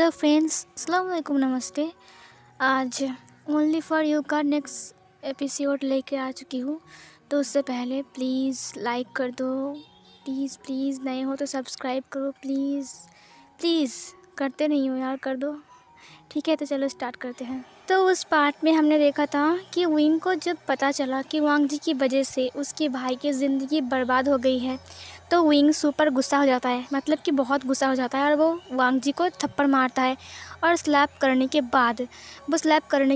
Hello friends, अस्सलाम वालेकुम, नमस्ते। आज ओनली फॉर यू का नेक्स्ट एपिसोड लेके आ चुकी हूँ। तो उससे पहले प्लीज़ लाइक कर दो, प्लीज़ प्लीज़, नए हो तो सब्सक्राइब करो प्लीज़ प्लीज़। करते नहीं हो यार, कर दो। ठीक है, तो चलो स्टार्ट करते हैं। तो उस पार्ट में हमने देखा था कि विंग को जब पता चला कि वांग जी की वजह से उसके भाई की ज़िंदगी बर्बाद हो गई है, तो विंग सुपर गुस्सा हो जाता है, मतलब कि बहुत गुस्सा हो जाता है, और वो वांग जी को थप्पड़ मारता है। और स्लैप करने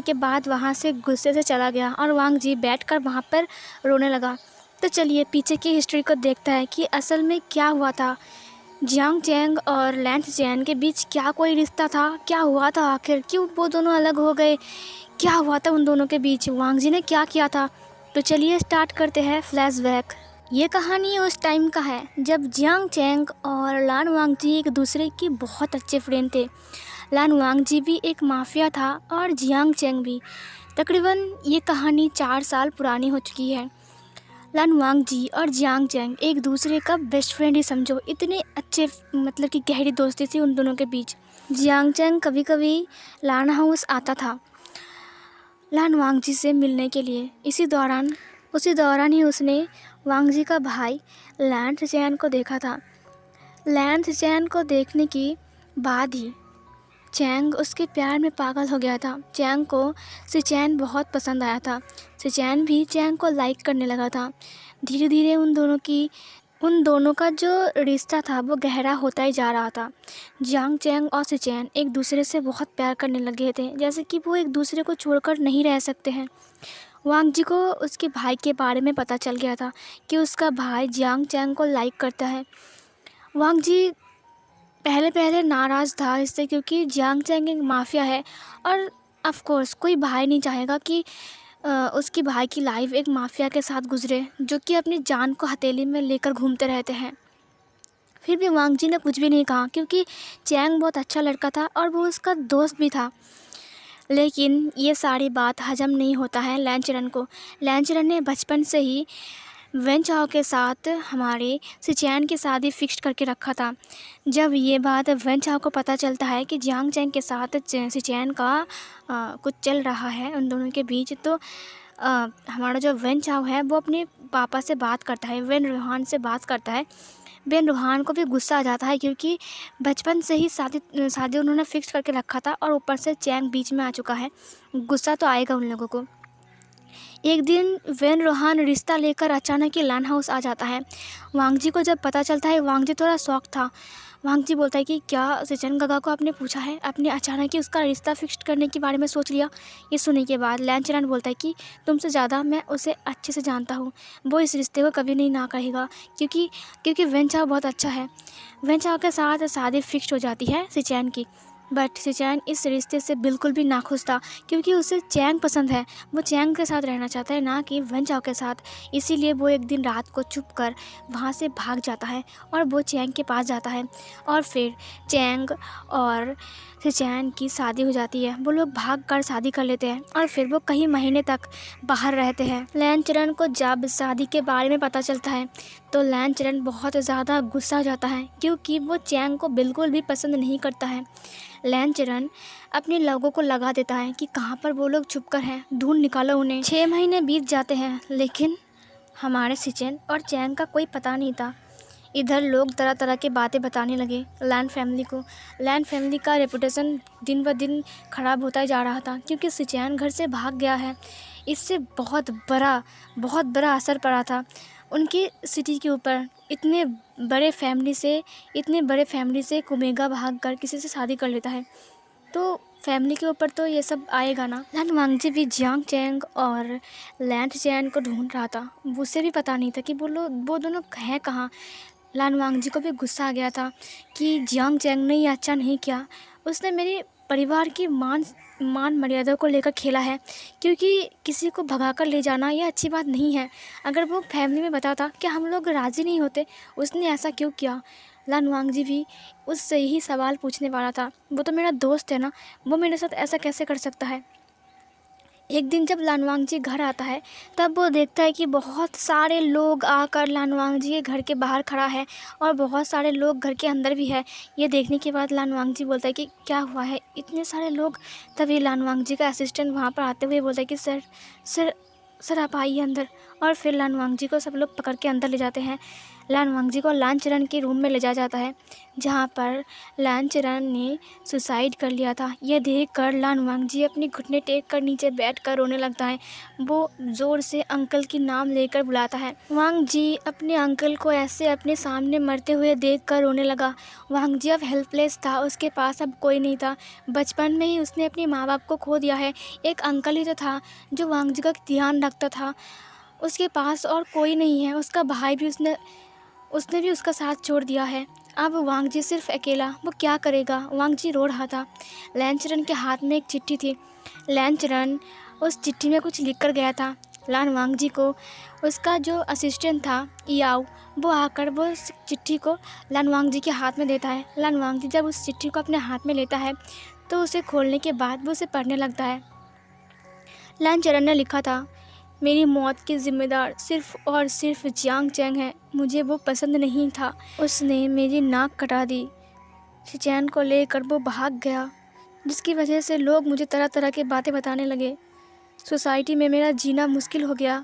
के बाद वहाँ से गुस्से से चला गया और वांग जी बैठकर वहाँ पर रोने लगा। तो चलिए पीछे की हिस्ट्री को देखता है कि असल में क्या हुआ था। जियांग चैंग और लैंस चैन के बीच क्या कोई रिश्ता था? क्या हुआ था आखिर? क्यों वो दोनों अलग हो गए? क्या हुआ था उन दोनों के बीच? वांग जी ने क्या किया था? तो चलिए स्टार्ट करते हैं फ्लैशबैक। ये कहानी उस टाइम का है जब जियांग चैंग और लान वांग जी एक दूसरे के बहुत अच्छे फ्रेंड थे। लान वांग जी भी एक माफिया था और जियांग चैंग भी। तकरीबन ये कहानी 4 साल पुरानी हो चुकी है। लान वांग जी और जियांग चैंग एक दूसरे का बेस्ट फ्रेंड ही समझो, इतने अच्छे, मतलब कि गहरी दोस्ती थी उन दोनों के बीच। जियांग चैंग कभी कभी लान हाउस आता था लान वांग जी से मिलने के लिए। उसी दौरान ही उसने वांग जी का भाई लैंस चैन को देखा था। लैंस चैन को देखने के बाद ही चैंग उसके प्यार में पागल हो गया था। चैंग को सिचैन बहुत पसंद आया था। सिचैन भी चैंग को लाइक करने लगा था। धीरे धीरे उन दोनों का जो रिश्ता था वो गहरा होता ही जा रहा था। जियांग चैंग और सिचैन एक दूसरे से बहुत प्यार करने लगे थे, जैसे कि वो एक दूसरे को छोड़कर नहीं रह सकते हैं। वांग जी को उसके भाई के बारे में पता चल गया था कि उसका भाई जियांग चैंग को लाइक करता है। वांग जी पहले पहले नाराज़ था इससे, क्योंकि जियांग चैंग एक माफिया है और ऑफ कोर्स कोई भाई नहीं चाहेगा कि उसकी भाई की लाइफ एक माफिया के साथ गुजरे, जो कि अपनी जान को हथेली में लेकर घूमते रहते हैं। फिर भी वांग जी ने कुछ भी नहीं कहा, क्योंकि चैंग बहुत अच्छा लड़का था और वो उसका दोस्त भी था। लेकिन ये सारी बात हजम नहीं होता है लैंचरन को। लैंचरन ने बचपन से ही वेन चाओ के साथ हमारे सिचैन की शादी फिक्स करके रखा था। जब ये बात वेन चाओ को पता चलता है कि जियांग चैंग के साथ सिचैन का कुछ चल रहा है उन दोनों के बीच, तो हमारा जो वेन चाओ है वो अपने पापा से बात करता है, वेन रूहान से बात करता है। वेन रूहान को भी गुस्सा आ जाता है, क्योंकि बचपन से ही शादी उन्होंने फिक्स करके रखा था और ऊपर से चैंग बीच में आ चुका है। गुस्सा तो आएगा उन लोगों को। एक दिन वेन रोहान रिश्ता लेकर अचानक ही लान हाउस आ जाता है। वांग जी को जब पता चलता है, वांग जी थोड़ा शॉक था। वांग जी बोलता है कि क्या सिचन गगा को आपने पूछा है? आपने अचानक ही उसका रिश्ता फिक्स करने के बारे में सोच लिया? ये सुनने के बाद लैंचरन बोलता है कि तुमसे ज़्यादा मैं उसे अच्छे से जानता हूँ, वो इस रिश्ते को कभी नहीं ना कहेगा, क्योंकि वेन चाओ बहुत अच्छा है। वेन चाओ के साथ शादी फिक्स हो जाती है सिचैन की। बट सिचैन इस रिश्ते से बिल्कुल भी नाखुश था, क्योंकि उसे चैंग पसंद है। वो चैंग के साथ रहना चाहता है, ना कि वेन चाओ के साथ। इसीलिए वो एक दिन रात को छुप कर वहाँ से भाग जाता है और वो चैंग के पास जाता है। और फिर चैंग और सिचैन की शादी हो जाती है। वो लोग भाग कर शादी कर लेते हैं और फिर वो कई महीने तक बाहर रहते हैं। लैंचरन को जब शादी के बारे में पता चलता है तो लैंचरन बहुत ज़्यादा गुस्सा हो जाता है, क्योंकि वो चैंग को बिल्कुल भी पसंद नहीं करता है। लैंचरन अपने लोगों को लगा देता है कि कहाँ पर वो लोग छुप कर हैं, ढूंढ निकालो उन्हें। 6 महीने बीत जाते हैं, लेकिन हमारे सिचन और चैंग का कोई पता नहीं था। इधर लोग तरह तरह की बातें बताने लगे लैन फैमिली को। लैन फैमिली का रेपुटेशन दिन ब दिन ख़राब होता जा रहा था, क्योंकि सिचैन घर से भाग गया है। इससे बहुत बड़ा असर पड़ा था उनकी सिटी के ऊपर। इतने बड़े फैमिली से कुमेगा भाग कर किसी से शादी कर लेता है, तो फैमिली के ऊपर तो ये सब आएगा ना। लान वांगजी भी जियांग चैंग और लैंस चैन को ढूंढ रहा था। उसे भी पता नहीं था कि वो दोनों हैं कहाँ। लान वांगजी को भी गुस्सा आ गया था कि जियांग चैंग ने ये अच्छा नहीं किया। उसने मेरे परिवार की मान मर्यादा को लेकर खेला है, क्योंकि किसी को भगा कर ले जाना ये अच्छी बात नहीं है। अगर वो फैमिली में बताता कि हम लोग राज़ी नहीं होते, उसने ऐसा क्यों किया? लान वांगजी भी उससे ही सवाल पूछने वाला था। वो तो मेरा दोस्त है ना, वो मेरे साथ ऐसा कैसे कर सकता है? एक दिन जब लानवांग जी घर आता है तब वो देखता है कि बहुत सारे लोग आकर लानवांग जी के घर के बाहर खड़ा है और बहुत सारे लोग घर के अंदर भी है। ये देखने के बाद लानवांग जी बोलता है कि क्या हुआ है, इतने सारे लोग। तभी लानवांग जी का असिस्टेंट वहाँ पर आते हुए बोलता है कि सर सर सर आप आइए अंदर। और फिर लानवांग जी को सब लोग पकड़ के अंदर ले जाते हैं। लानवांग जी को लानचरण के रूम में ले जाया जाता है जहाँ पर लानचरण ने सुसाइड कर लिया था। यह देखकर लानवांग जी अपनी घुटने टेक कर नीचे बैठकर रोने लगता है। वो ज़ोर से अंकल की नाम लेकर बुलाता है। वांग जी अपने अंकल को ऐसे अपने सामने मरते हुए देखकर रोने लगा। वांग जी अब हेल्पलेस था, उसके पास अब कोई नहीं था। बचपन में ही उसने अपने माँ बाप को खो दिया है। एक अंकल ही तो था जो वांग जी का ध्यान रखता था, उसके पास और कोई नहीं है। उसका भाई भी उसने भी उसका साथ छोड़ दिया है। अब वांग जी सिर्फ अकेला, वो क्या करेगा। वांग जी रो रहा था। लानचरण के हाथ में एक चिट्ठी थी। लानचरण उस चिट्ठी में कुछ लिख कर गया था। लानवांग जी को उसका जो असिस्टेंट था याओ, वो आकर वो उस चिट्ठी को लानवांग जी के हाथ में देता है। लानवांग जी जब उस चिट्ठी को अपने हाथ में लेता है तो उसे खोलने के बाद वो उसे पढ़ने लगता है। लानचरण ने लिखा था, मेरी मौत की जिम्मेदार सिर्फ और सिर्फ जियांग चैंग है। मुझे वो पसंद नहीं था, उसने मेरी नाक कटा दी। शिचैन को लेकर वो भाग गया, जिसकी वजह से लोग मुझे तरह तरह की बातें बताने लगे। सोसाइटी में मेरा जीना मुश्किल हो गया।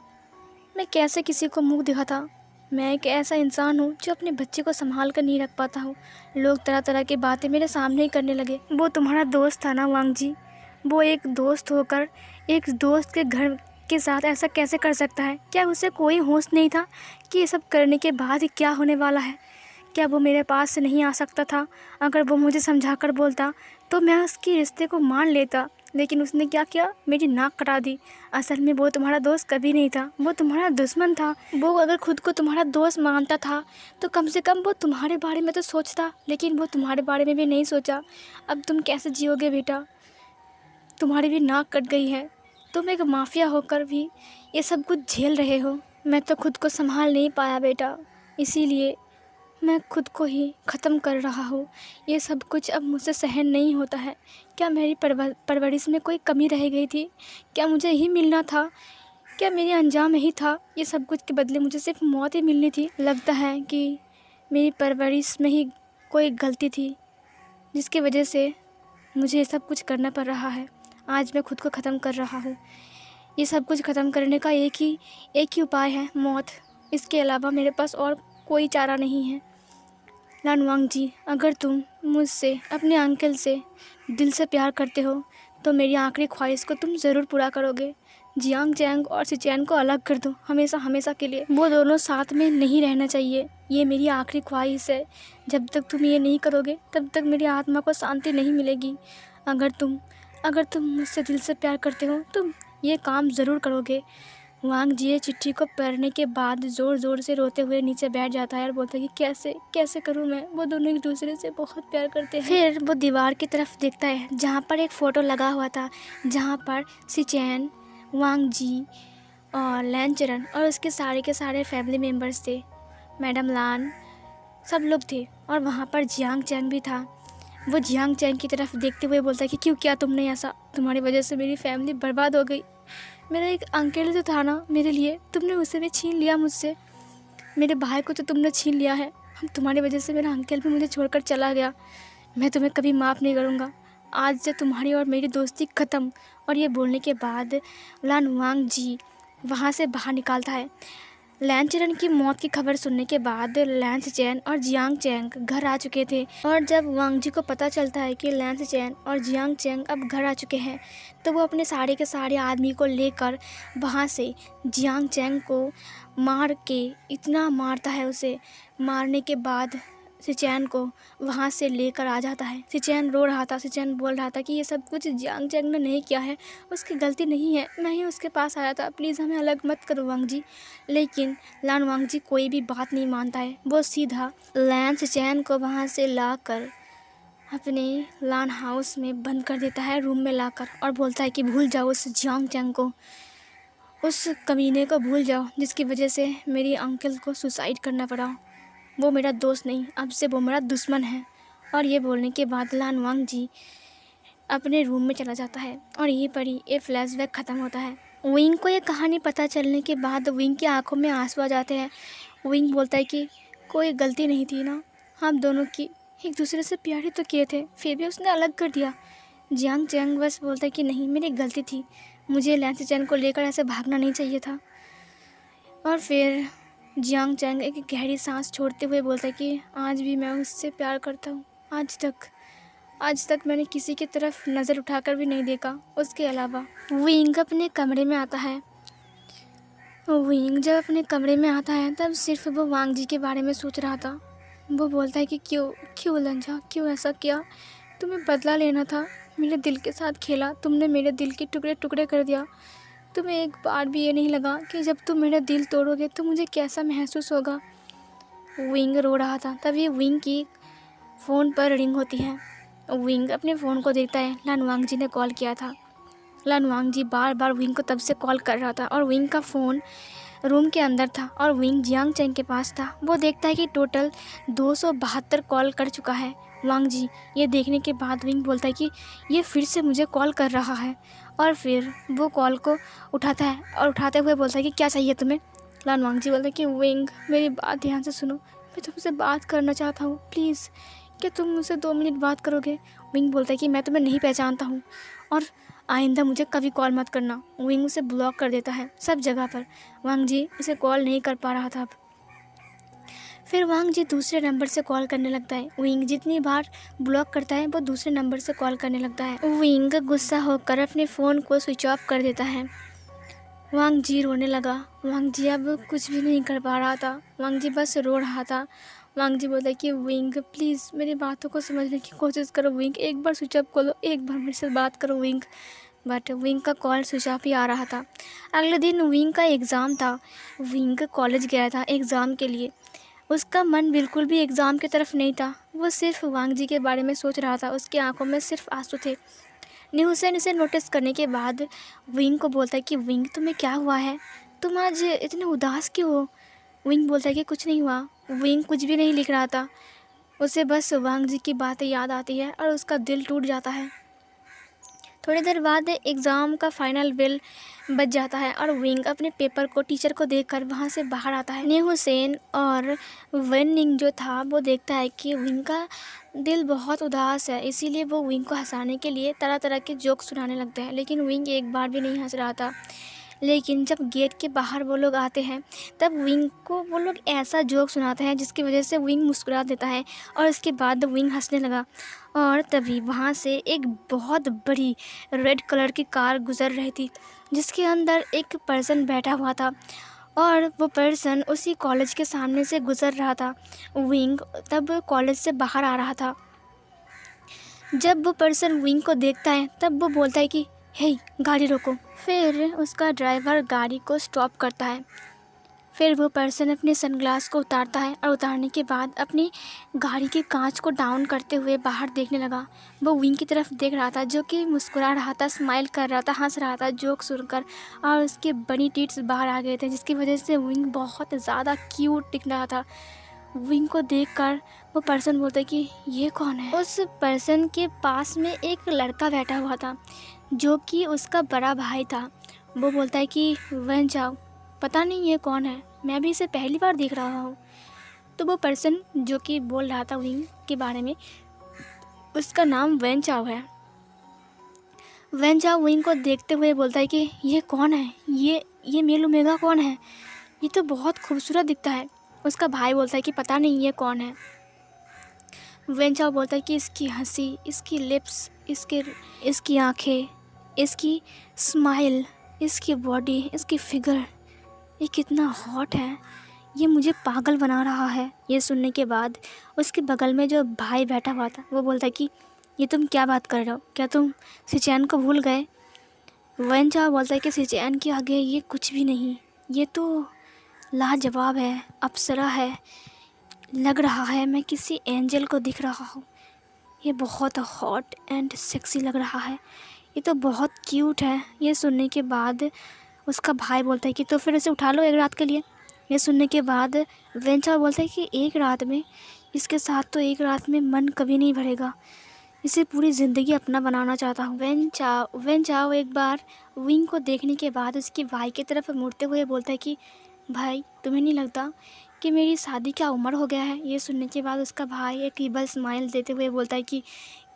मैं कैसे किसी को मुंह दिखाता। मैं एक ऐसा इंसान हूँ जो अपने बच्चे को संभाल कर नहीं रख पाता हूँ। लोग तरह तरह की बातें मेरे सामने ही करने लगे। वो तुम्हारा दोस्त था ना वांग जी, वो एक दोस्त होकर एक दोस्त के घर के साथ ऐसा कैसे कर सकता है। क्या उसे कोई होश नहीं था कि ये सब करने के बाद क्या होने वाला है। क्या वो मेरे पास से नहीं आ सकता था। अगर वो मुझे समझा कर बोलता तो मैं उसके रिश्ते को मान लेता, लेकिन उसने क्या किया, मेरी नाक कटा दी। असल में वो तुम्हारा दोस्त कभी नहीं था, वो तुम्हारा दुश्मन था। वो अगर खुद को तुम्हारा दोस्त मानता था तो कम से कम वो तुम्हारे बारे में तो सोचता, लेकिन वो तुम्हारे बारे में भी नहीं सोचा। अब तुम कैसे जियोगे बेटा, तुम्हारी भी नाक कट गई है। तुम एक माफिया होकर भी ये सब कुछ झेल रहे हो। मैं तो खुद को संभाल नहीं पाया बेटा, इसीलिए मैं खुद को ही ख़त्म कर रहा हूँ। ये सब कुछ अब मुझसे सहन नहीं होता है। क्या मेरी परवरिश में कोई कमी रह गई थी। क्या मुझे ही मिलना था। क्या मेरी अंजाम यही था। ये सब कुछ के बदले मुझे सिर्फ मौत ही मिलनी थी। लगता है कि मेरी परवरिश में ही कोई गलती थी, जिसकी वजह से मुझे ये सब कुछ करना पड़ रहा है। आज मैं खुद को ख़त्म कर रहा हूँ। ये सब कुछ ख़त्म करने का एक ही उपाय है, मौत। इसके अलावा मेरे पास और कोई चारा नहीं है। लानवांग जी, अगर तुम मुझसे, अपने अंकल से दिल से प्यार करते हो तो मेरी आखिरी ख्वाहिश को तुम ज़रूर पूरा करोगे। जियांग चैंग और सिचैन को अलग कर दो, हमेशा हमेशा के लिए। वो दोनों साथ में नहीं रहना चाहिए। ये मेरी आखिरी ख्वाहिश है। जब तक तुम ये नहीं करोगे तब तक मेरी आत्मा को शांति नहीं मिलेगी। अगर तुम मुझसे दिल से प्यार करते हो तो ये काम ज़रूर करोगे। वांग जी चिट्ठी को पढ़ने के बाद ज़ोर ज़ोर से रोते हुए नीचे बैठ जाता है और बोलता है कि कैसे कैसे करूँ मैं। वो दोनों एक दूसरे से बहुत प्यार करते हैं। फिर वो दीवार की तरफ देखता है जहाँ पर एक फ़ोटो लगा हुआ था, जहाँ पर सिचैन, वांग जी और लानचरण और उसके सारे के सारे फैमिली मेम्बर्स थे। मैडम लान सब लोग थे और वहाँ पर जियांग चैंग भी था। वो जियांग चैंग की तरफ देखते हुए बोलता है कि क्यों किया तुमने ऐसा। तुम्हारी वजह से मेरी फैमिली बर्बाद हो गई। मेरा एक अंकल जो था ना मेरे लिए, तुमने उसे भी छीन लिया मुझसे। मेरे भाई को तो तुमने छीन लिया है। हम तुम्हारी वजह से मेरा अंकल भी मुझे छोड़कर चला गया। मैं तुम्हें कभी माफ़ नहीं करूँगा। आज से तुम्हारी और मेरी दोस्ती ख़त्म। और ये बोलने के बाद लानवांग जी वहाँ से बाहर निकालता है। लानचरण की मौत की खबर सुनने के बाद लैंस चैन और जियांग चैंग घर आ चुके थे। और जब वांग जी को पता चलता है कि लैंस चैन और जियांग चैंग अब घर आ चुके हैं तो वो अपने सारे के सारे आदमी को लेकर वहाँ से जियांग चैंग को मार के इतना मारता है। उसे मारने के बाद सिचैन को वहाँ से लेकर आ जाता है। सिचैन रो रहा था। सिचैन बोल रहा था कि ये सब कुछ जियांग चैंग ने नहीं किया है, उसकी गलती नहीं है, मैं ही उसके पास आया था, प्लीज़ हमें अलग मत करो वांग जी। लेकिन लानवांग जी कोई भी बात नहीं मानता है। वो सीधा लैन सिचैन को वहाँ से लाकर अपने लान हाउस में बंद कर देता है, रूम में लाकर, और बोलता है कि भूल जाओ उस जियांग चैंग को, उस कमीने को भूल जाओ जिसकी वजह से मेरी अंकल को सुसाइड करना पड़ा। वो मेरा दोस्त नहीं, अब से वो मेरा दुश्मन है। और ये बोलने के बाद लानवांग जी अपने रूम में चला जाता है और यहीं पर ही ये फ्लैशबैक ख़त्म होता है। विंग को ये कहानी पता चलने के बाद विंग की आंखों में आंसू आ जाते हैं। विंग बोलता है कि कोई गलती नहीं थी ना, हम दोनों की एक दूसरे से प्यार ही तो किए थे, फिर भी उसने अलग कर दिया। जियांग चैंग बस बोलता है कि नहीं, मेरी गलती थी, मुझे लैंसी चैन को लेकर ऐसे भागना नहीं चाहिए था। और फिर जियांग चैंग एक गहरी सांस छोड़ते हुए बोलता है कि आज भी मैं उससे प्यार करता हूँ। आज तक मैंने किसी की तरफ नज़र उठाकर भी नहीं देखा उसके अलावा। विंग अपने कमरे में आता है। विंग जब अपने कमरे में आता है तब सिर्फ वो वांग जी के बारे में सोच रहा था। वो बोलता है कि क्यों लंजा, क्यों ऐसा किया? तुम्हें बदला लेना था, मेरे दिल के साथ खेला, तुमने मेरे दिल के टुकड़े टुकड़े कर दिया। तुम्हें एक बार भी ये नहीं लगा कि जब तुम मेरा दिल तोड़ोगे तो मुझे कैसा महसूस होगा? विंग रो रहा था। तभी विंग की फ़ोन पर रिंग होती है। विंग अपने फ़ोन को देखता है। लानवांग जी ने कॉल किया था। लानवांग जी बार बार विंग को तब से कॉल कर रहा था और विंग का फ़ोन रूम के अंदर था और विंग जियांग चैंग के पास था। वो देखता है कि टोटल 272 कॉल कर चुका है वांग जी। ये देखने के बाद विंग बोलता है कि ये फिर से मुझे कॉल कर रहा है और फिर वो कॉल को उठाता है और उठाते हुए बोलता है कि क्या चाहिए तुम्हें? लानवांग जी बोलता है कि विंग, मेरी बात ध्यान से सुनो, मैं तुमसे बात करना चाहता हूँ, प्लीज़ क्या तुम मुझसे 2 मिनट बात करोगे? विंग बोलता है कि मैं तुम्हें नहीं पहचानता हूँ और आइंदा मुझे कभी कॉल मत करना। विंग उसे ब्लॉक कर देता है सब जगह पर। वांग जी उसे कॉल नहीं कर पा रहा था अब। फिर वांग जी दूसरे नंबर से कॉल करने लगता है। विंग जितनी बार ब्लॉक करता है वो दूसरे नंबर से कॉल करने लगता है। विंग गुस्सा होकर अपने फ़ोन को स्विच ऑफ कर देता है। वांग जी रोने लगा। वांग जी अब कुछ भी नहीं कर पा रहा था। वांग जी बस रो रहा था। वांग जी बोलता है कि विंग प्लीज़ मेरी बातों को समझने की कोशिश करो विंग, एक बार स्विच ऑफ करो, एक बार मेरे से बात करो विंग। बट विंग का कॉल स्विच ऑफ ही आ रहा था। अगले दिन विंग का एग्ज़ाम था। विंग कॉलेज गया था एग्ज़ाम के लिए। उसका मन बिल्कुल भी एग्ज़ाम की तरफ नहीं था। वो सिर्फ वांग जी के बारे में सोच रहा था। उसकी आंखों में सिर्फ आंसू थे। न्यूसेन इसे नोटिस करने के बाद विंग को बोलता है कि विंग तुम्हें क्या हुआ है, तुम आज इतने उदास क्यों हो? विंग बोलता है कि कुछ नहीं हुआ। विंग कुछ भी नहीं लिख रहा था। उसे बस वांग जी की बातें याद आती है और उसका दिल टूट जाता है। थोड़ी देर बाद एग्ज़ाम का फाइनल बेल बज जाता है और विंग अपने पेपर को टीचर को देखकर वहाँ से बाहर आता है। न्यू हुसैन और वन निंग जो था वो देखता है कि विंग का दिल बहुत उदास है, इसीलिए वो विंग को हंसाने के लिए तरह तरह के जोक सुनाने लगते हैं। लेकिन विंग एक बार भी नहीं हंस रहा था। लेकिन जब गेट के बाहर वो लोग आते हैं तब विंग को वो लोग ऐसा जोक सुनाते हैं जिसकी वजह से विंग मुस्कुरा देता है और उसके बाद विंग हंसने लगा। और तभी वहाँ से एक बहुत बड़ी रेड कलर की कार गुजर रही थी जिसके अंदर एक पर्सन बैठा हुआ था और वो पर्सन उसी कॉलेज के सामने से गुजर रहा था। विंग तब कॉलेज से बाहर आ रहा था। जब वो पर्सन विंग को देखता है तब वो बोलता है कि हे, गाड़ी रोको। फिर उसका ड्राइवर गाड़ी को स्टॉप करता है। फिर वो पर्सन अपने सनग्लास को उतारता है और उतारने के बाद अपनी गाड़ी के कांच को डाउन करते हुए बाहर देखने लगा। वो विंग की तरफ देख रहा था जो कि मुस्कुरा रहा था, स्माइल कर रहा था, हंस रहा था जोक सुनकर, और उसके बनी टीट्स बाहर आ गए थे जिसकी वजह से विंग बहुत ज़्यादा क्यूट दिख रहा था। विंग को देखकर वो पर्सन बोलता है कि ये कौन है? उस पर्सन के पास में एक लड़का बैठा हुआ था जो कि उसका बड़ा भाई था। वो बोलता है कि वन जाओ, पता नहीं ये कौन है, मैं भी इसे पहली बार देख रहा हूँ। तो वो पर्सन जो कि बोल रहा था विंग के बारे में, उसका नाम वेन चाओ है। वेन चाओ विंग को देखते हुए बोलता है कि ये कौन है, ये मेल ओमेगा कौन है, ये तो बहुत खूबसूरत दिखता है। उसका भाई बोलता है कि पता नहीं ये कौन है। वेन चाओ बोलता है कि इसकी हंसी, इसकी लिप्स, इसकी आँखें, इसकी स्माइल, इसकी बॉडी, इसकी फिगर, ये कितना हॉट है, ये मुझे पागल बना रहा है। ये सुनने के बाद उसके बगल में जो भाई बैठा हुआ था वो बोलता है कि ये तुम क्या बात कर रहे हो, क्या तुम सिचैन को भूल गए? वन चाओ बोलता है कि सिचैन के आगे ये कुछ भी नहीं, ये तो लाजवाब है, अप्सरा है, लग रहा है मैं किसी एंजल को दिख रहा हूँ, ये बहुत हॉट एंड सेक्सी लग रहा है, ये तो बहुत क्यूट है। ये सुनने के बाद उसका भाई बोलता है कि तो फिर इसे उठा लो एक रात के लिए। ये सुनने के बाद वेन चाओ बोलता है कि एक रात में, इसके साथ तो एक रात में मन कभी नहीं भरेगा, इसे पूरी ज़िंदगी अपना बनाना चाहता हूँ। वेन चाओ एक बार विंग को देखने के बाद उसके भाई की तरफ मुड़ते हुए बोलता है कि भाई, तुम्हें नहीं लगता कि मेरी शादी का उम्र हो गया है? ये सुनने के बाद उसका भाई एक ईबल स्माइल देते हुए बोलता है कि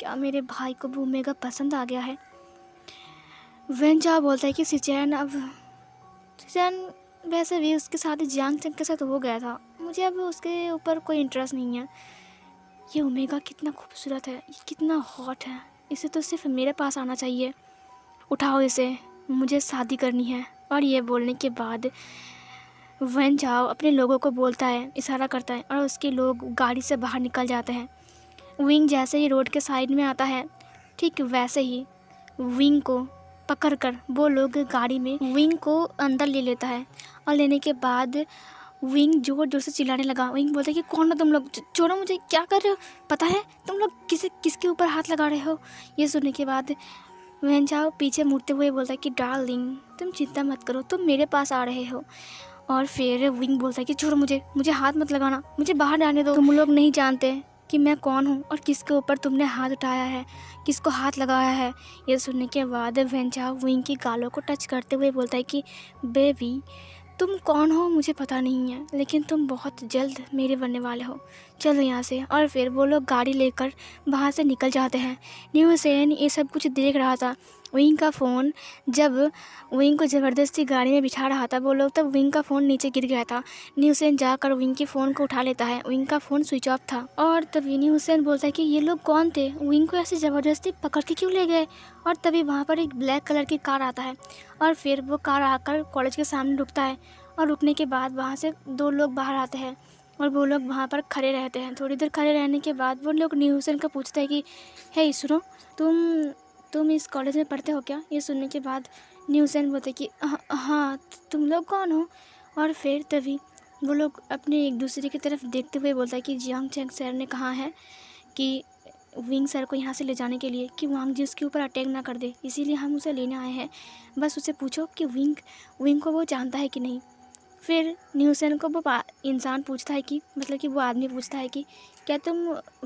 क्या मेरे भाई को वो मेगा पसंद आ गया है? वेन चाओ बोलता है कि सिचैन वैसे भी उसकी शादी जियांग चंग के साथ हो गया था, मुझे अब उसके ऊपर कोई इंटरेस्ट नहीं है। ये ओमेगा कितना खूबसूरत है, ये कितना हॉट है, इसे तो सिर्फ मेरे पास आना चाहिए। उठाओ इसे, मुझे शादी करनी है। और ये बोलने के बाद वेन चाओ अपने लोगों को बोलता है, इशारा करता है, और उसके लोग गाड़ी से बाहर निकल जाते हैं। विंग जैसे ही रोड के साइड में आता है, ठीक वैसे ही विंग को पकड़कर वो लोग गाड़ी में विंग को अंदर ले लेता है। और लेने के बाद विंग जोर जोर से चिल्लाने लगा। विंग बोलता है कि कौन हो तुम लोग, छोड़ो मुझे, क्या कर रहे हो? पता है तुम लोग किसके ऊपर हाथ लगा रहे हो? ये सुनने के बाद वेन चाओ पीछे मुड़ते हुए बोलता है कि डार्लिंग, तुम चिंता मत करो, तुम मेरे पास आ रहे हो। और फिर विंग बोलता है कि छोड़ो मुझे हाथ मत लगाना, मुझे बाहर जाने दो। तुम लोग नहीं जानते कि मैं कौन हूँ और किसके ऊपर तुमने हाथ उठाया है, किसको हाथ लगाया है। ये सुनने के बाद वेन चाओ विंग की गालों को टच करते हुए बोलता है कि बेबी, तुम कौन हो मुझे पता नहीं है, लेकिन तुम बहुत जल्द मेरे बनने वाले हो, चलो यहाँ से। और फिर वो लोग गाड़ी लेकर वहाँ से निकल जाते हैं। न्यू सेन ये सब कुछ देख रहा था। विंग का फ़ोन, जब विंग को ज़बरदस्ती गाड़ी में बिठा रहा था वो लोग, तब विंग का फ़ोन नीचे गिर गया था। न्यू सेन जाकर विंग के फ़ोन को उठा लेता है। विंग का फ़ोन स्विच ऑफ था। और तभी न्यू सेन बोलता है कि ये लोग कौन थे, विंग को ऐसे ज़बरदस्ती पकड़ के क्यों ले गए? और तभी वहाँ पर एक ब्लैक कलर की कार आता है, और फिर वो कार आकर कॉलेज के सामने रुकता है। और रुकने के बाद वहाँ से दो लोग बाहर आते हैं, और वो लोग वहाँ पर खड़े रहते हैं। थोड़ी देर खड़े रहने के बाद वो लोग न्यू सेन को पूछते हैं कि हे सुनो, तुम इस कॉलेज में पढ़ते हो क्या? ये सुनने के बाद न्यू सेन बोलते कि हाँ, तुम लोग कौन हो? और फिर तभी वो लोग अपने एक दूसरे की तरफ देखते हुए बोलता है कि जियांग चैंग सर ने कहा है कि विंग सर को यहाँ से ले जाने के लिए, कि वांग जी उसके ऊपर अटैक ना कर दे, इसीलिए हम उसे लेने आए हैं। बस उसे पूछो कि विंग को वो जानता है कि नहीं। फिर न्यू सेन को वो इंसान पूछता है कि मतलब कि वो आदमी पूछता है कि क्या तुम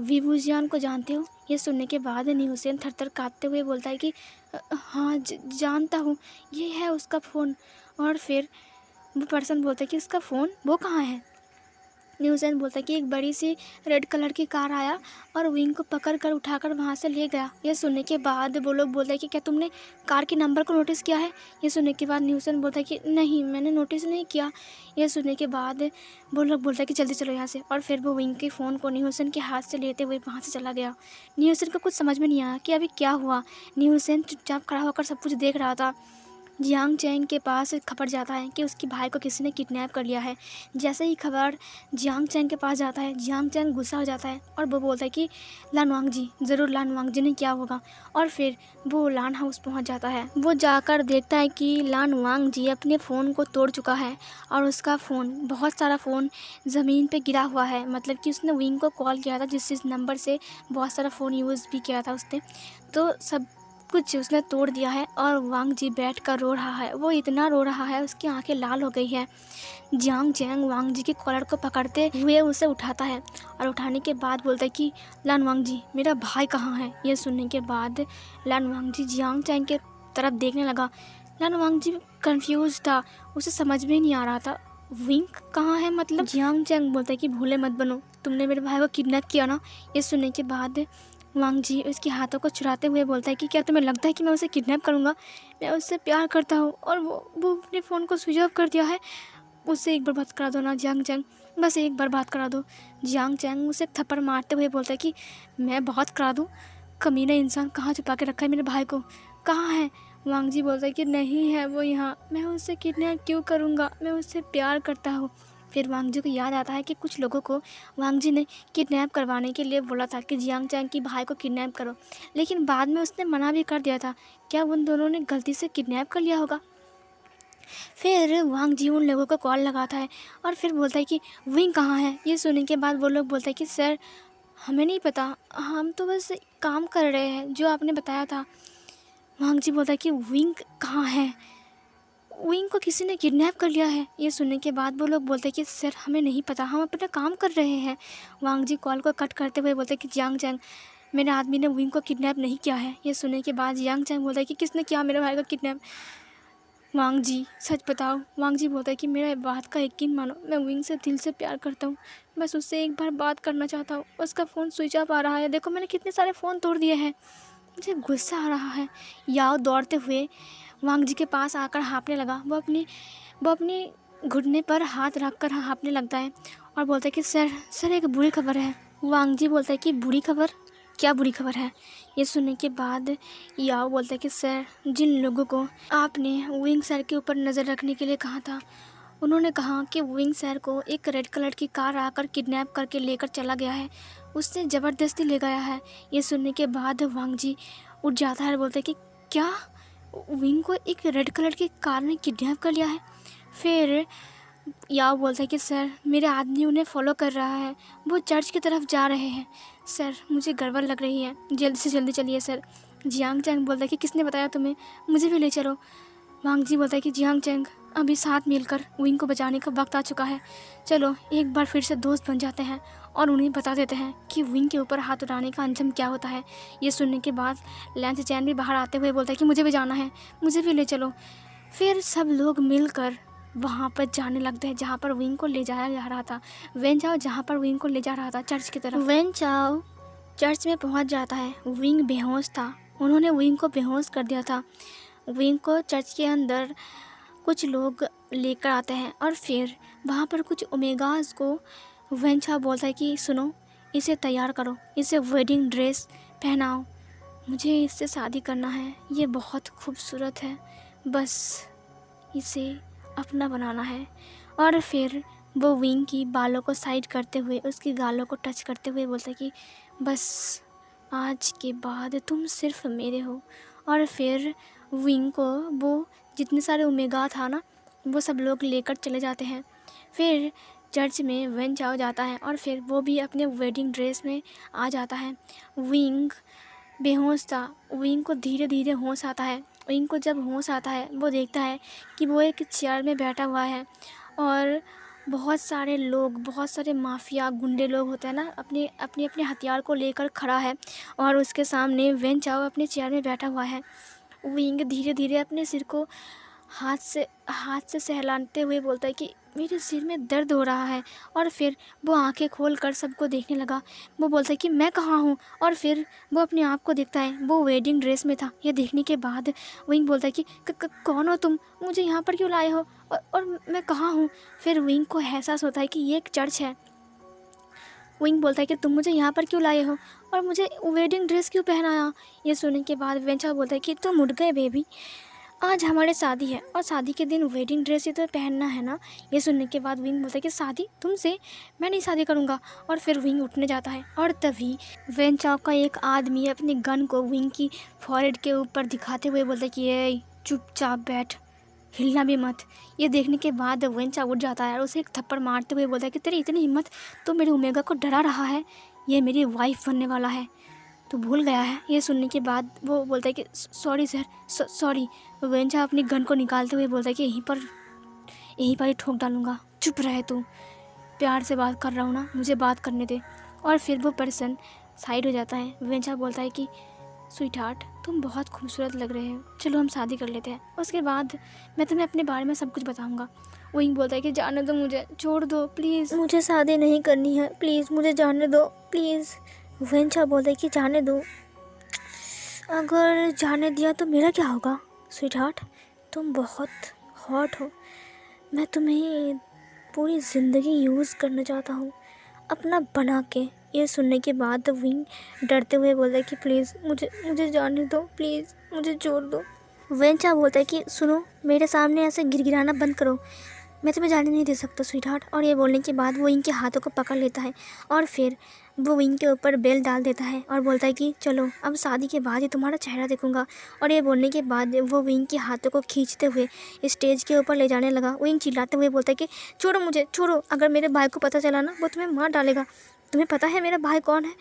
विवूजियान को जानते हो? ये सुनने के बाद न्यू सेन थर-थर काँपते हुए बोलता है कि हाँ, जानता हूँ, ये है उसका फ़ोन। और फिर वो पर्सन बोलता है कि उसका फ़ोन वो कहाँ है? न्यू सेन बोलता है कि एक बड़ी सी रेड कलर की कार आया और विंग को पकड़ कर उठाकर वहाँ से ले गया। ये सुनने के बाद वो लोग बोलते हैं कि क्या तुमने कार के नंबर को नोटिस किया है? ये सुनने के बाद न्यू सेन बोलता है कि नहीं, मैंने नोटिस नहीं किया। ये सुनने के बाद वो लोग बोलता है कि जल्दी चलो यहाँ से। और फिर वो विंग के फ़ोन को न्यू सेन के हाथ से लेते हुए वहाँ से चला गया। न्यू सेन को कुछ समझ में नहीं आया कि अभी क्या हुआ। न्यू सेन चुपचाप खड़ा होकर सब कुछ देख रहा था। जियांग चैंग के पास खबर जाता है कि उसके भाई को किसी ने किडनैप कर लिया है। जैसे ही खबर जियांग चैंग के पास जाता है, जियांग चैंग गुस्सा हो जाता है और वो बोलता है कि लान वांग जी, ज़रूर लान वांग जी ने किया होगा। और फिर वो लान हाउस पहुंच जाता है। वो जाकर देखता है कि लान वांग जी अपने फ़ोन को तोड़ चुका है और उसका फ़ोन, बहुत सारा फ़ोन ज़मीन पर गिरा हुआ है। मतलब कि उसने विंग को कॉल किया था जिस नंबर से बहुत सारा फ़ोन यूज़ भी किया था उसने, तो सब कुछ उसने तोड़ दिया है। और वांग जी बैठ कर रो रहा है, वो इतना रो रहा है उसकी आंखें लाल हो गई है। जियांग चैंग वांग जी के कॉलर को पकड़ते हुए उसे उठाता है और उठाने के बाद बोलता है कि लान वांग जी, मेरा भाई कहाँ है? ये सुनने के बाद लान वांग जी जियांग चैंग के तरफ देखने लगा। लान वांग जी कन्फ्यूज था, उसे समझ में नहीं आ रहा था विंग कहाँ है। मतलब जियांग चैंग बोलता है कि भूले मत बनो, तुमने मेरे भाई को किडनैप किया ना। ये सुनने के बाद वांग जी उसके हाथों को चुराते हुए बोलता है कि क्या तुम्हें लगता है कि मैं उसे किडनैप करूँगा? मैं उससे प्यार करता हूँ और वो अपने फ़ोन को स्विच ऑफ कर दिया है। उससे एक बार बात करा दो ना जियांग चैंग, बस एक बार बात करा दो। जियांग चैंग उसे थप्पड़ मारते हुए बोलता है कि मैं बहुत करा दूँ, कमीना इंसान, कहाँ छुपा के रखा है मेरे भाई को, कहाँ है? वांग जी बोलता है कि नहीं है वो यहाँ, मैं उससे किडनैप क्यों करूँगा, मैं उससे प्यार करता हूँ। फिर वांग जी को याद आता है कि कुछ लोगों को वांग जी ने किडनैप करवाने के लिए बोला था कि जियांग चैंग की भाई को किडनैप करो, लेकिन बाद में उसने मना भी कर दिया था। क्या उन दोनों ने गलती से किडनैप कर लिया होगा? फिर वांग जी उन लोगों को कॉल लगाता है और फिर बोलता है कि विंग कहाँ है? ये सुनने के बाद वो लोग बोलते हैं कि सर, हमें नहीं पता, हम तो बस काम कर रहे हैं जो आपने बताया था। वांग जी बोलता है कि विंग कहाँ है? विंग को किसी ने किडनैप कर लिया है। ये सुनने के बाद वो लोग बोलते हैं कि सर, हमें नहीं पता, हम अपना काम कर रहे हैं। वांग जी कॉल को कट करते हुए बोलते हैं कि जियांग चैंग, मेरे आदमी ने विंग को किडनैप नहीं किया है। ये सुनने के बाद यांग चैंग बोलता है कि किसने किया मेरे भाई का किडनैप? वांग जी सच बताओ। वांग जी बोलता है कि मेरा बात का यकीन मानो, मैं विंग से दिल से प्यार करता हूँ, बस उससे एक बार बात करना चाहता हूँ। उसका फ़ोन स्विच ऑफ आ रहा है, देखो मैंने कितने सारे फ़ोन तोड़ दिए हैं, मुझे गुस्सा आ रहा है। याओ दौड़ते हुए वांग जी के पास आकर हाँफने लगा। वो अपनी घुटने पर हाथ रख कर हाँफने लगता है और बोलता है कि सर एक बुरी खबर है। वांग जी बोलता है कि बुरी खबर? क्या बुरी खबर है? ये सुनने के बाद याओ बोलता है कि सर, जिन लोगों को आपने विंग सर के ऊपर नज़र रखने के लिए कहा था, उन्होंने कहा कि विंग सर को एक रेड कलर की कार आकर किडनैप करके लेकर चला गया है, उससे ज़बरदस्ती ले गया है। ये सुनने के बाद वांग जी उठ जाता है और बोलता है कि क्या विंग को एक रेड कलर की कार ने किडनैप कर लिया है? फिर याओ बोलता है कि सर, मेरे आदमी उन्हें फॉलो कर रहा है, वो चर्च की तरफ जा रहे हैं। सर मुझे गड़बड़ लग रही है, जल्दी से जल्दी चलिए सर। जियांग चैंग बोलता है कि किसने बताया तुम्हें, मुझे भी ले चलो। वांग जी बोलता है कि जियांग चैंग, अभी साथ मिलकर विंग को बचाने का वक्त आ चुका है, चलो एक बार फिर से दोस्त बन जाते हैं और उन्हें बता देते हैं कि विंग के ऊपर हाथ उठाने का अंजाम क्या होता है। ये सुनने के बाद लैंस चैन भी बाहर आते हुए बोलता है कि मुझे भी जाना है, मुझे भी ले चलो। फिर सब लोग मिलकर वहाँ पर जाने लगते हैं जहाँ पर विंग को ले जाया जा रहा था। वेन चाओ जहाँ पर विंग को ले जा रहा था चर्च की तरफ। वेन चाओ चर्च में पहुँच जाता है। विंग बेहोश था, उन्होंने विंग को बेहोश कर दिया था। विंग को चर्च के अंदर कुछ लोग लेकर आते हैं और फिर वहाँ पर कुछ ओमेगास को वेन चाओ बोलता है कि सुनो, इसे तैयार करो, इसे वेडिंग ड्रेस पहनाओ, मुझे इससे शादी करना है, ये बहुत खूबसूरत है, बस इसे अपना बनाना है। और फिर वो विंग की बालों को साइड करते हुए उसकी गालों को टच करते हुए बोलता है कि बस आज के बाद तुम सिर्फ मेरे हो। और फिर विंग को वो जितने सारे ओमेगा था ना, वो सब लोग लेकर चले जाते हैं। फिर चर्च में वेन चाओ जाता है और फिर वो भी अपने वेडिंग ड्रेस में आ जाता है। विंग बेहोश था, विंग को धीरे धीरे होश आता है। विंग को जब होश आता है वो देखता है कि वो एक चेयर में बैठा हुआ है और बहुत सारे लोग, बहुत सारे माफिया गुंडे लोग होते हैं ना, अपने अपने हथियार को लेकर खड़ा है और उसके सामने वेन चाओ अपने चेयर में बैठा हुआ है। विंग धीरे धीरे अपने सिर को हाथ से सहलाते हुए बोलता है कि मेरे सिर में दर्द हो रहा है। और फिर वो आंखें खोल कर सबको देखने लगा। वो बोलता है कि मैं कहाँ हूँ? और फिर वो अपने आप को देखता है, वो वेडिंग ड्रेस में था। ये देखने के बाद विंग बोलता है कि कौन हो तुम, मुझे यहाँ पर क्यों लाए हो और मैं कहाँ हूँ? फिर विंग को एहसास होता है कि ये एक चर्च है। विंग बोलता है कि तुम मुझे यहाँ पर क्यों लाए हो और मुझे वेडिंग ड्रेस क्यों पहनाया? ये सुनने के बाद वेंचा बोलता है कि तुम उठ गए बेबी, आज हमारे शादी है और शादी के दिन वेडिंग ड्रेस ही तो पहनना है ना। ये सुनने के बाद विंग बोलता है कि शादी तुमसे? मैं नहीं शादी करूँगा। और फिर विंग उठने जाता है और तभी वेन चाओ का एक आदमी अपने गन को विंग की फॉरहेड के ऊपर दिखाते हुए बोलता है कि ये चुपचाप बैठ, हिलना भी मत। ये देखने के बाद वेन चाओ उठ जाता है और उसे एक थप्पड़ मारते हुए बोलता है कि तेरी इतनी हिम्मत, तो मेरे ओमेगा को डरा रहा है, ये मेरी वाइफ बनने वाला है, तो भूल गया है। ये सुनने के बाद वो बोलता है कि सॉरी सर, सॉरी। वेन चाओ अपनी गन को निकालते हुए बोलता है कि यहीं पर ही ठोक डालूंगा, चुप रहे तू, प्यार से बात कर रहा हूँ ना, मुझे बात करने दे। और फिर वो पर्सन साइड हो जाता है। वेन चाओ बोलता है कि स्वीट हार्ट, तुम बहुत खूबसूरत लग रहे हो, चलो हम शादी कर लेते हैं, उसके बाद मैं तुम्हें अपने बारे में सब कुछ बताऊँगा। विंग बोलता है कि जाने दो मुझे, छोड़ दो प्लीज़, मुझे शादी नहीं करनी है, प्लीज़ मुझे जाने दो प्लीज़। वेन चाओ बोलता है कि जाने दो, अगर जाने दिया तो मेरा क्या होगा? स्वीट हार्ट, तुम बहुत हॉट हो, मैं तुम्हें पूरी ज़िंदगी यूज़ करना चाहता हूँ, अपना बना के। ये सुनने के बाद विंग डरते हुए बोलता है कि प्लीज़ मुझे जाने दो, प्लीज़ मुझे छोड़ दो। वेन चाओ बोलता है कि सुनो, मेरे सामने ऐसे गिड़गिड़ाना बंद करो, मैं तुम्हें जाने नहीं दे सकता स्वीट हार्ट। और ये बोलने के बाद वो विंग के हाथों को पकड़ लेता है और फिर वो विंग के ऊपर बेल डाल देता है और बोलता है कि चलो अब शादी के बाद ही तुम्हारा चेहरा देखूंगा। और ये बोलने के बाद वो विंग के हाथों को खींचते हुए स्टेज के ऊपर ले जाने लगा। विंग चिल्लाते हुए बोलता है कि छोड़ो मुझे, छोड़ो, अगर मेरे भाई को पता चला ना, वो तुम्हें मार डालेगा, तुम्हें पता है मेरा भाई कौन है?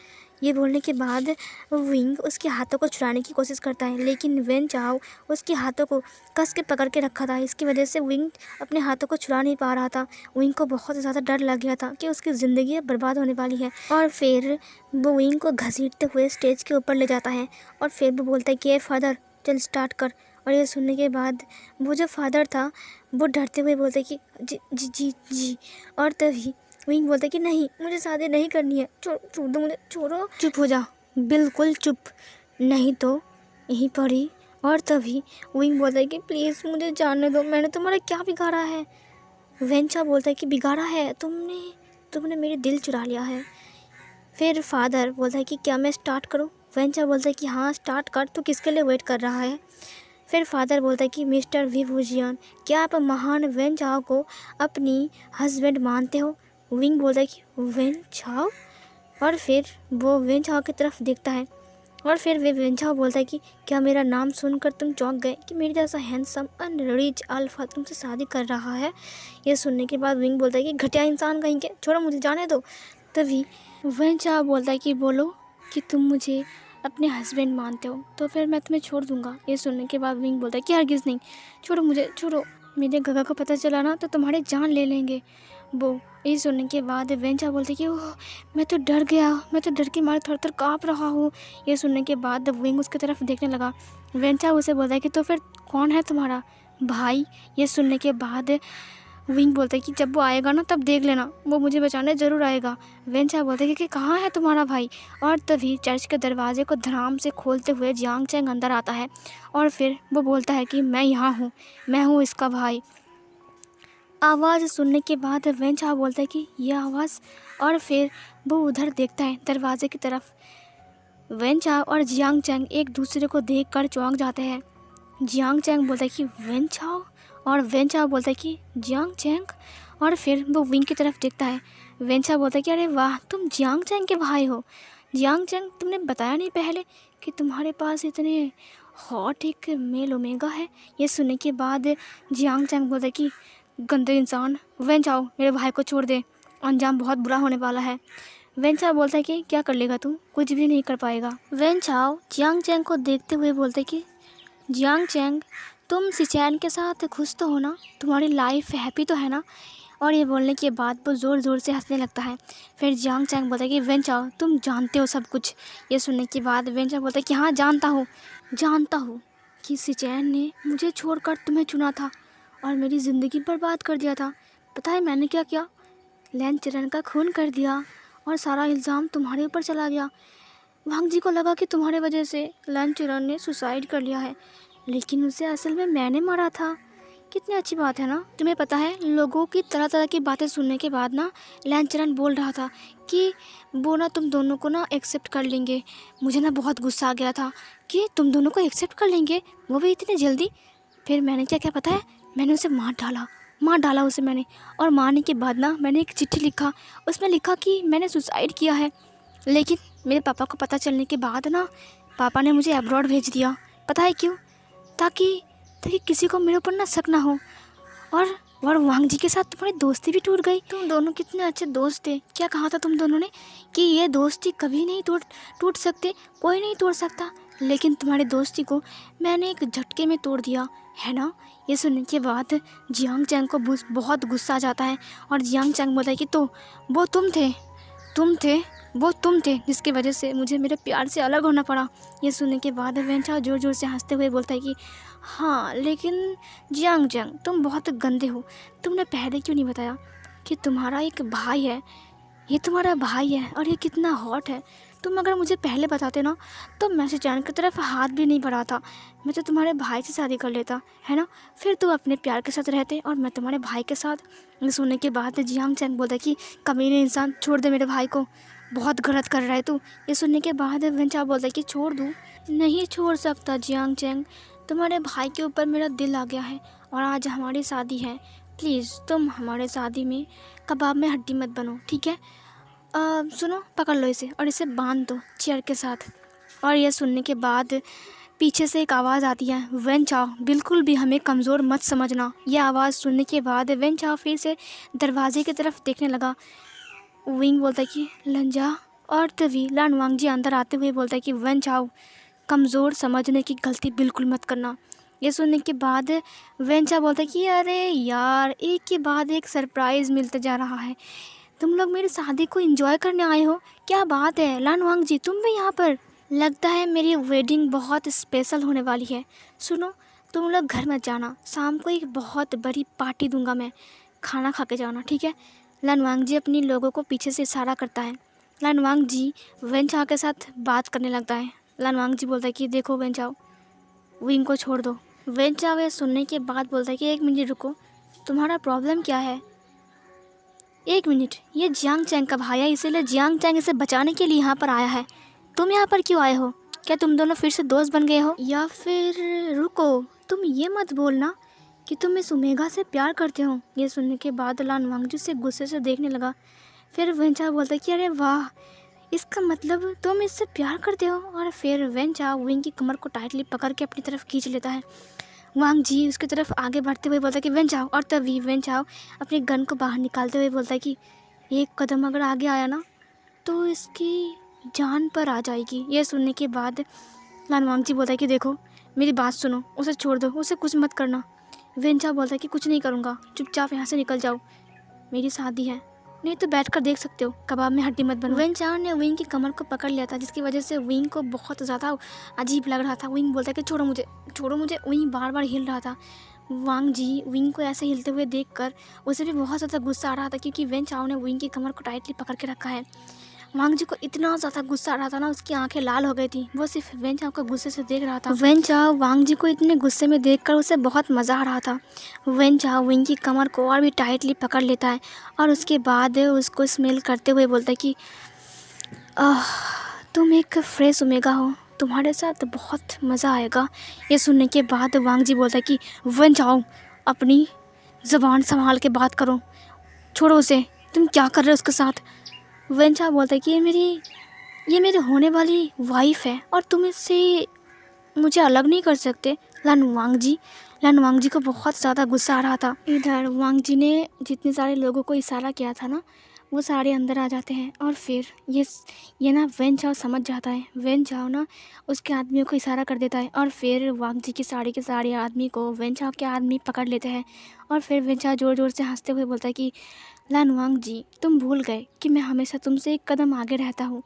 ये बोलने के बाद विंग उसके हाथों को छुड़ाने की कोशिश करता है, लेकिन वेन चाओ उसके हाथों को कस के पकड़ के रखा था। इसकी वजह से विंग अपने हाथों को छुड़ा नहीं पा रहा था। विंग को बहुत ज़्यादा डर लग गया था कि उसकी ज़िंदगी बर्बाद होने वाली है। और फिर वो विंग को घसीटते हुए स्टेज के ऊपर ले जाता है और फिर वो बोलता है कि ए फादर, चल स्टार्ट कर। और ये सुनने के बाद वो जो फादर था वो डरते हुए बोलते कि जी जी जी जी। और तभी विंग बोलता है कि नहीं, मुझे शादी नहीं करनी है, छोड़ दो मुझे, छोड़ो। चुप हो जा, बिल्कुल चुप, नहीं तो यहीं पर ही। और तभी विंग बोलता है कि प्लीज़ मुझे जाने दो, मैंने तुम्हारा क्या बिगाड़ा है। वेंचा बोलता है कि बिगाड़ा है तुमने मेरे दिल चुरा लिया है। फिर फादर बोलता है कि क्या मैं स्टार्ट करूं। वेंचा बोलता है कि हाँ स्टार्ट कर, तू किसके लिए वेट कर रहा है। फिर फादर बोलता है कि मिस्टर विवुजियन, क्या आप महान वेन चाओ को अपनी हस्बैंड मानते हो। विंग बोलता है कि वेन चाओ। और फिर वो वेन चाओ की तरफ देखता है और फिर वे वेन चाओ बोलता है कि क्या मेरा नाम सुनकर तुम चौंक गए कि मेरे जैसा हैंडसम एंड रिच अल्फा तुमसे शादी कर रहा है। ये सुनने के बाद विंग बोलता है कि घटिया इंसान कहीं के, छोड़ो मुझे जाने दो। तभी वेन चाओ बोलता है कि बोलो कि तुम मुझे अपने हस्बैंड मानते हो तो फिर मैं तुम्हें छोड़ दूंगा। ये सुनने के बाद विंग बोलता है कि हरगिज़ नहीं, छोड़ो मुझे, छोड़ो, मेरे गगा को पता चला ना तो तुम्हारी जान ले लेंगे वो। ये सुनने के बाद वेंचा बोलते कि ओह मैं तो डर गया, मैं तो डर के मारे थर थर काँप रहा हूँ। ये सुनने के बाद विंग उसकी तरफ देखने लगा। वेंचा उसे बोलता है कि तो फिर कौन है तुम्हारा भाई। ये सुनने के बाद विंग बोलता है कि जब वो आएगा ना तब देख लेना, वो मुझे बचाने ज़रूर आएगा। वेंचा बोलता है कि कहाँ है तुम्हारा भाई। और तभी चर्च के दरवाजे को धड़ाम से खोलते हुए जियांग चैंग अंदर आता है और फिर वो बोलता है कि मैं यहाँ हूँ, मैं हूँ इसका भाई। आवाज़ सुनने के बाद वेंचा बोलता है कि यह आवाज़। और फिर वो उधर देखता है दरवाजे की तरफ। वेंचा और जियांग चैंग एक दूसरे को देख कर चौंक जाते हैं। जियांग चैंग बोलता है कि वेंचाओ और वेंचाओ बोलता है कि जियांग चैंग। और फिर वो विंग की तरफ देखता है। वेंचा बोलता है कि अरे वाह, तुम जियांग चैंग के भाई हो। जियांग चैंग, तुमने बताया नहीं पहले कि तुम्हारे पास इतने हॉट एक मेल ओमेगा है। ये सुनने के बाद जियांग चैंग बोलता है कि गंदे इंसान, वेंचाओ मेरे भाई को छोड़ दे, अंजाम बहुत बुरा होने वाला है। वेंचाओ बोलता है कि क्या कर लेगा तू, कुछ भी नहीं कर पाएगा। वेंचाओ जियांग चैंग को देखते हुए बोलते है कि जियांग चैंग, तुम सिचैन के साथ खुश तो हो ना, तुम्हारी लाइफ हैप्पी तो है ना। और ये बोलने के बाद वो ज़ोर ज़ोर से हंसने लगता है। फिर जियांग चैंग बोलता है कि वेंचाओ तुम जानते हो सब कुछ। ये सुनने के बाद वेंचाओ बोलता है कि हाँ जानता हूँ कि सिचैन ने मुझे छोड़कर तुम्हें चुना था और मेरी ज़िंदगी बर्बाद कर दिया था। पता है मैंने क्या किया, लैन चरण का खून कर दिया और सारा इल्ज़ाम तुम्हारे ऊपर चला गया। वांग जी को लगा कि तुम्हारे वजह से लैन चरण ने सुसाइड कर लिया है, लेकिन उसे असल में मैंने मारा था। कितनी अच्छी बात है ना। तुम्हें पता है लोगों की तरह तरह की बातें सुनने के बाद ना लैन चरण बोल रहा था कि वो ना तुम दोनों को ना एक्सेप्ट कर लेंगे। मुझे ना बहुत गुस्सा आ गया था कि तुम दोनों को एक्सेप्ट कर लेंगे, वो भी इतनी जल्दी। फिर मैंने क्या क्या पता है, मैंने उसे मार डाला उसे मैंने। और मारने के बाद ना मैंने एक चिट्ठी लिखा, उसमें लिखा कि मैंने सुसाइड किया है। लेकिन मेरे पापा को पता चलने के बाद ना पापा ने मुझे अब्रॉड भेज दिया। पता है क्यों, ताकि किसी को मेरे ऊपर ना शक ना हो। और वांग जी के साथ तुम्हारी दोस्ती भी टूट गई। तुम दोनों कितने अच्छे दोस्त थे। क्या कहा था तुम दोनों ने कि ये दोस्ती कभी नहीं टूट सकते, कोई नहीं तोड़ सकता, लेकिन तुम्हारी दोस्ती को मैंने एक झटके में तोड़ दिया है ना। ये सुनने के बाद जियांग चैंग को बहुत गुस्सा आ जाता है और जियांग चैंग बोलता है कि तो वो तुम थे जिसकी वजह से मुझे मेरे प्यार से अलग होना पड़ा। ये सुनने के बाद वेंचा ज़ोर ज़ोर से हंसते हुए बोलता है कि हाँ, लेकिन जियांग चैंग तुम बहुत गंदे हो। तुमने पहले क्यों नहीं बताया कि तुम्हारा एक भाई है, ये तुम्हारा भाई है और ये कितना हॉट है। तुम अगर मुझे पहले बताते ना तो मैं सिचैन की तरफ हाथ भी नहीं बढ़ाता, मैं तो तुम्हारे भाई से शादी कर लेता है ना। फिर तुम अपने प्यार के साथ रहते और मैं तुम्हारे भाई के साथ। ये सुनने के बाद जियांग चैंग बोलता कि कमीने इंसान, छोड़ दे मेरे भाई को, बहुत गलत कर रहा है तू। ये सुनने के बाद वेंचा बोलता कि छोड़ दूँ, नहीं छोड़ सकता जियांग चैंग, तुम्हारे भाई के ऊपर मेरा दिल आ गया है और आज हमारी शादी है। प्लीज़ तुम हमारे शादी में कबाब में हड्डी मत बनो, ठीक है। सुनो, पकड़ लो इसे और इसे बांध दो चेयर के साथ। और यह सुनने के बाद पीछे से एक आवाज़ आती है, वेंचाओ बिल्कुल भी हमें कमज़ोर मत समझना। यह आवाज़ सुनने के बाद वेंचाओ फिर से दरवाजे की तरफ देखने लगा। विंग बोलता कि लंजा और तभी लान वांगजी अंदर आते हुए बोलता है कि वन चाओ, कमज़ोर समझने की गलती बिल्कुल मत करना। ये सुनने के बाद वन चाओ बोलता है कि अरे यार, एक के बाद एक सरप्राइज़ मिलते जा रहा है, तुम लोग मेरी शादी को एंजॉय करने आए हो, क्या बात है लान वांगजी, तुम भी यहाँ पर। लगता है मेरी वेडिंग बहुत स्पेशल होने वाली है। सुनो, तुम लोग घर मत जाना, शाम को एक बहुत बड़ी पार्टी दूंगा मैं, खाना खा के जाना, ठीक है। लान वांगजी अपनी लोगों को पीछे से इशारा करता है। लान वांगजी वन चाओ के साथ बात करने लगता है। लान वांगजी बोलता है कि देखो वन चाओ, विंग को छोड़ दो। वन चाओ ये सुनने के बाद बोलता है कि एक मिनट रुको, तुम्हारा प्रॉब्लम क्या है? एक मिनट, ये जियांग चैंग का भाई है, इसीलिए जियांग चैंग इसे बचाने के लिए यहाँ पर आया है। तुम यहाँ पर क्यों आए हो? क्या तुम दोनों फिर से दोस्त बन गए हो? या फिर रुको, तुम ये मत बोलना कि तुम इस ओमेगा से प्यार करते हो। ये सुनने के बाद लान वांगजी से गुस्से से देखने लगा। फिर वन चाओ बोलता है कि अरे वाह, इसका मतलब तुम इससे प्यार करते हो। और फिर वन चाओ विंग की कमर को टाइटली पकड़ के अपनी तरफ खींच लेता है। वांगजी उसकी तरफ आगे बढ़ते हुए बोलता है कि वन चाओ, और तभी वन चाओ अपनी गन को बाहर निकालते हुए बोलता है कि एक कदम अगर आगे आया ना तो इसकी जान पर आ जाएगी। ये सुनने के बाद लान वांगजी बोलता है कि देखो मेरी बात सुनो, उसे छोड़ दो, उसे कुछ मत करना। वन चाओ बोलता है कि कुछ नहीं करूँगा, चुपचाप यहाँ से निकल जाओ, मेरी शादी है, नहीं तो बैठ कर देख सकते हो, कबाब में हड्डी मत बनो। वन चाओ ने विंग की कमर को पकड़ लिया था, जिसकी वजह से विंग को बहुत ज़्यादा अजीब लग रहा था। विंग बोलता है कि छोड़ो मुझे, छोड़ो मुझे। विंग बार बार हिल रहा था। वांगजी विंग को ऐसे हिलते हुए देखकर उसे भी बहुत ज़्यादा गुस्सा आ रहा था, क्योंकि वन चाओ ने विंग की कमर को टाइटली पकड़ के रखा है। वांगजी को इतना ज़्यादा गुस्सा आ रहा था ना, उसकी आंखें लाल हो गई थी, वो सिर्फ वन चाओ को गुस्से से देख रहा था। वन चाओ वांगजी को इतने गुस्से में देखकर उसे बहुत मज़ा आ रहा था। वन चाओ विंग की कमर को और भी टाइटली पकड़ लेता है और उसके बाद उसको स्मेल करते हुए बोलता है कि तुम एक फ्रेश ओमेगा हो, तुम्हारे साथ बहुत मज़ा आएगा। ये सुनने के बाद वांगजी बोलता है कि वन चाओ, अपनी ज़बान संभाल के बात करो, छोड़ो उसे, तुम क्या कर रहे हो उसके साथ? वन चाओ बोलता है कि ये मेरी होने वाली वाइफ है और तुम इससे मुझे अलग नहीं कर सकते। लान वांगजी को बहुत ज़्यादा गुस्सा आ रहा था। इधर वांगजी ने जितने सारे लोगों को इशारा किया था ना, वो सारे अंदर आ जाते हैं और फिर ये ना वन चाओ समझ जाता है। वन चाओ ना उसके आदमियों को इशारा कर देता है और फिर वांगजी की साड़ी के सारे आदमी को वन चाओ के आदमी पकड़ लेते हैं। और फिर वन चाओ ज़ोर ज़ोर से हंसते हुए बोलता है कि लान वांगजी, तुम भूल गए कि मैं हमेशा तुमसे एक कदम आगे रहता हूँ।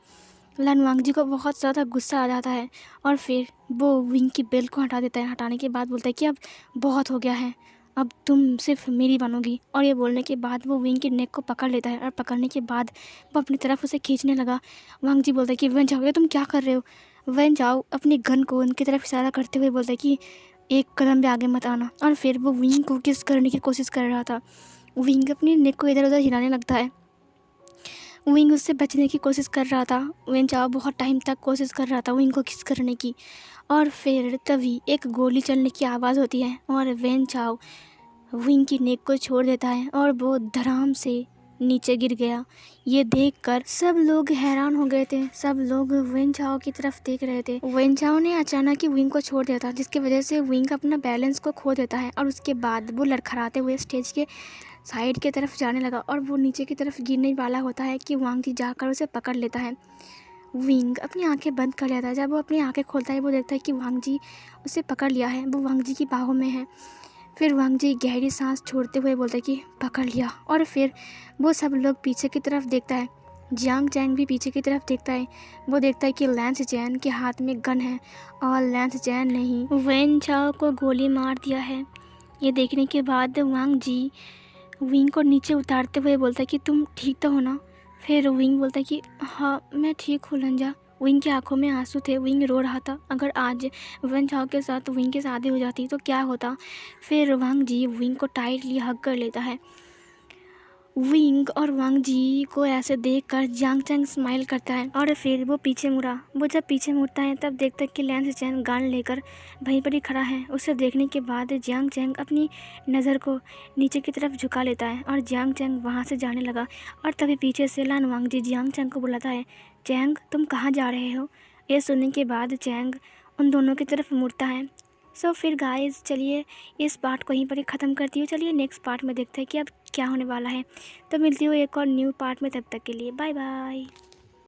लान वांगजी को बहुत ज़्यादा गुस्सा आ जाता है और फिर वो विंग की बेल्ट को हटा देता है। हटाने के बाद बोलता है कि अब बहुत हो गया है, अब तुम सिर्फ मेरी बनोगी। और ये बोलने के बाद वो विंग की नेक को पकड़ लेता है और पकड़ने के बाद वो अपनी तरफ उसे खींचने लगा। वांगजी बोलता है कि वन चाओ, तुम क्या कर रहे हो? वन चाओ अपनी गन को उनकी तरफ इशारा करते हुए बोलता है कि एक कदम भी आगे मत आना। और फिर वो विंग को किस करने की कोशिश कर रहा था। विंग अपनी नेक को इधर उधर हिलाने लगता है। विंग उससे बचने की कोशिश कर रहा था। वन चाओ बहुत टाइम तक कोशिश कर रहा था विंग को किस करने की। और फिर तभी एक गोली चलने की आवाज़ होती है और वन चाओ विंग की नेक को छोड़ देता है और वो धड़ाम से नीचे गिर गया। ये देखकर सब लोग हैरान हो गए थे। सब लोग वन चाओ की तरफ देख रहे थे। वन चाओ ने अचानक ही विंग को छोड़ दिया था, जिसकी वजह से विंग अपना बैलेंस को खो देता है और उसके बाद वो लड़खड़ाते हुए स्टेज के साइड की तरफ जाने लगा और वो नीचे की तरफ गिरने वाला होता है कि वांगजी जाकर उसे पकड़ लेता है। विंग अपनी आंखें बंद कर लेता है। जब वो अपनी आंखें खोलता है वो देखता है कि वांगजी उसे पकड़ लिया है, वो वांगजी की बाहों में है। फिर वांगजी गहरी सांस छोड़ते हुए बोलता है कि पकड़ लिया। और फिर वो सब लोग पीछे की तरफ देखता है। जियांग चैंग भी पीछे की तरफ देखता है। वो देखता है कि लैंस चैन के हाथ में गन है और लैंस चैन नहीं, वन चाओ को गोली मार दिया है। ये देखने के बाद वांगजी विंग को नीचे उतारते हुए बोलता है कि तुम ठीक तो हो ना? फिर विंग बोलता है कि हाँ मैं ठीक हूँ लंजा। विंग की आंखों में आंसू थे, विंग रो रहा था। अगर आज वन चाओ के साथ विंग की शादी हो जाती तो क्या होता। फिर वांगजी विंग को टाइटली हग कर लेता है। विंग और वांगजी को ऐसे देखकर जियांग चैंग स्माइल करता है और फिर वो पीछे मुड़ा। वो जब पीछे मुड़ता है तब देखता है कि लैंस चैन गन लेकर वहीं पर ही खड़ा है। उसे देखने के बाद जियांग चैंग अपनी नज़र को नीचे की तरफ झुका लेता है और जियांग चैंग वहाँ से जाने लगा। और तभी पीछे से लान वांगजी जियांग चैंग को बुलाता है, चैंग तुम कहाँ जा रहे हो? ये सुनने के बाद चैंग उन दोनों की तरफ मुड़ता है। सो फिर गाइस चलिए इस पार्ट को यहीं पर ही ख़त्म करती हूँ। चलिए नेक्स्ट पार्ट में देखते हैं कि अब क्या होने वाला है। तो मिलती हूँ एक और न्यू पार्ट में, तब तक के लिए बाय बाय।